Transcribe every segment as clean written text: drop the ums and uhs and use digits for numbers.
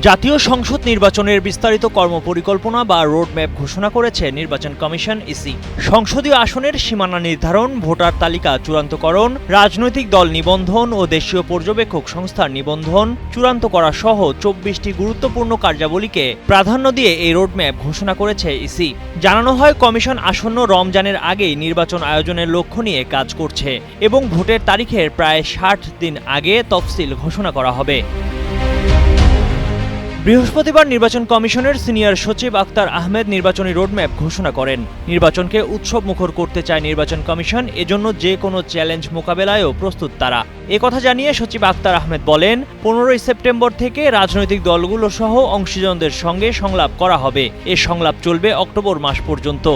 জাতীয় সংসদ নির্বাচনের বিস্তারিত কর্মপরিকল্পনা বা রোডম্যাপ ঘোষণা করেছে নির্বাচন কমিশন ইসি। সংসদীয় আসনের সীমানা নির্ধারণ, ভোটার তালিকা চূড়ান্তকরণ, রাজনৈতিক দল নিবন্ধন ও দেশীয় পর্যবেক্ষক সংস্থার নিবন্ধন চূড়ান্ত করা সহ ২৪টি গুরুত্বপূর্ণ কার্যাবলীকে প্রাধান্য দিয়ে এই রোডম্যাপ ঘোষণা করেছে ইসি। জানানো হয়, কমিশন আসন্ন রমজানের আগেই নির্বাচন আয়োজনের লক্ষ্য নিয়ে কাজ করছে এবং ভোটের তারিখের প্রায় ৬০ দিন আগে তফসিল ঘোষণা করা হবে। বৃহস্পতিবার নির্বাচন কমিশনের সিনিয়র সচিব আক্তার আহমেদ নির্বাচনী রোডম্যাপ ঘোষণা করেন। নির্বাচনকে উৎসব মুখর করতে চায় নির্বাচন কমিশন, এজন্য যে কোনো চ্যালেঞ্জ মোকাবেলায়ও প্রস্তুত তারা। একথা জানিয়ে সচিব আক্তার আহমেদ বলেন, ১৫ই সেপ্টেম্বর থেকে রাজনৈতিক দলগুলো সহ অংশীজনদের সঙ্গে সংলাপ করা হবে। এ সংলাপ চলবে অক্টোবর মাস পর্যন্ত।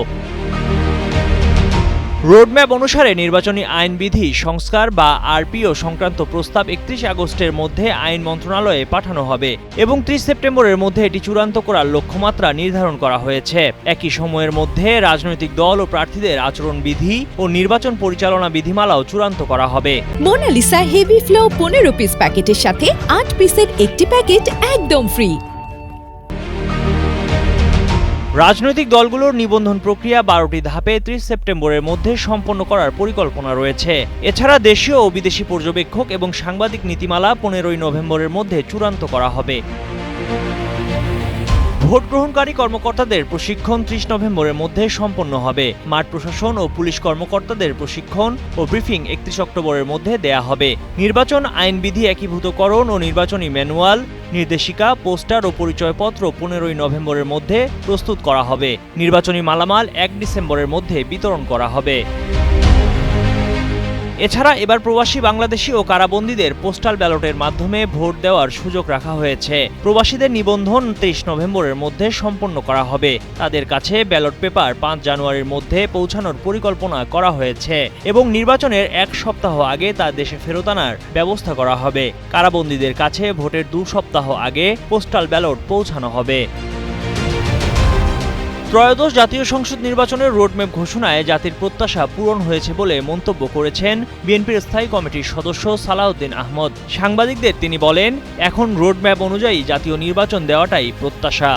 রোডম্যাপ অনুসারে নির্বাচনী আইনবিধি সংস্কার বা আরপিও সংক্রান্ত প্রস্তাব ৩১ আগস্টের মধ্যে আইন মন্ত্রণালয়ে পাঠানো হবে এবং ৩০ সেপ্টেম্বরের মধ্যে এটি চূড়ান্ত করার লক্ষ্যমাত্রা নির্ধারণ করা হয়েছে। একই সময়ের মধ্যে রাজনৈতিক দল ও প্রার্থীদের আচরণবিধি ও নির্বাচন পরিচালনা বিধিমালাও চূড়ান্ত করা হবে। মোনালিসা হেভি ফ্লো ১৫ পিস প্যাকেটের সাথে ৮ পিসের একটি প্যাকেট একদম ফ্রি। রাজনৈতিক দলগুলোর নিবন্ধন প্রক্রিয়া ১২টি ধাপে ৩০ সেপ্টেম্বরের মধ্যে সম্পন্ন করার পরিকল্পনা রয়েছে। এছাড়া দেশীয় ও বিদেশি পর্যবেক্ষক এবং সাংবাদিক নীতিমালা ১৫ই নভেম্বরের মধ্যে চূড়ান্ত করা হবে। ভোট গ্রহণকারী কর্মকর্তাদের প্রশিক্ষণ ৩০ নভেম্বরের মধ্যে সম্পন্ন হবে। মাঠ প্রশাসন ও পুলিশ কর্মকর্তাদের প্রশিক্ষণ ও ব্রিফিং ৩১ অক্টোবরের মধ্যে দেয়া হবে। নির্বাচন আইনবিধি একীভূতকরণ ও নির্বাচনী ম্যানুয়াল, নির্দেশিকা, পোস্টার ও পরিচয়পত্র ১৫ই নভেম্বরের মধ্যে প্রস্তুত করা হবে। নির্বাচনী মালামাল ১ ডিসেম্বরের মধ্যে বিতরণ করা হবে। এছাড়া এবার প্রবাসী বাংলাদেশি ও কারাবন্দীদের পোস্টাল ব্যালটের মাধ্যমে ভোট দেওয়ার সুযোগ রাখা হয়েছে। প্রবাসীদের নিবন্ধন ২৩ নভেম্বরের মধ্যে সম্পন্ন করা হবে। তাদের কাছে ব্যালট পেপার ৫ জানুয়ারির মধ্যে পৌঁছানোর পরিকল্পনা করা হয়েছে এবং নির্বাচনের ১ সপ্তাহ আগে তা দেশে ফেরত আনার ব্যবস্থা করা হবে। কারাবন্দীদের কাছে ভোটের ২ সপ্তাহ আগে পোস্টাল ব্যালট পৌঁছানো হবে। ত্রয়োদশ জাতীয় সংসদ নির্বাচনের রোডম্যাপ ঘোষণায় জাতির প্রত্যাশা পূরণ হয়েছে বলে মন্তব্য করেছেন বিএনপির স্থায়ী কমিটির সদস্য সালাউদ্দিন আহমদ। সাংবাদিকদের তিনি বলেন, এখন রোডম্যাপ অনুযায়ী জাতীয় নির্বাচন দেওয়াটাই প্রত্যাশা।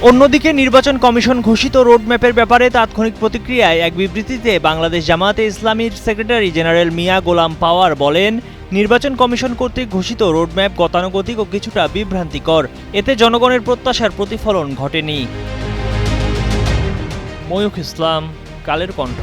অন্যদিকে নির্বাচন কমিশন ঘোষিত রোডম্যাপের ব্যাপারে তাৎক্ষণিক প্রতিক্রিয়ায় এক বিবৃতিতে বাংলাদেশ জামায়াতে ইসলামীর সেক্রেটারি জেনারেল মিয়া গোলাম পাওয়ার বলেন, নির্বাচন কমিশন কর্তৃক ঘোষিত রোডম্যাপ গতানুগতিক ও কিছুটা বিভ্রান্তিকর। এতে জনগণের প্রত্যাশার প্রতিফলন ঘটেনি। ময়ূখ ইসলাম, কালের কণ্ঠ।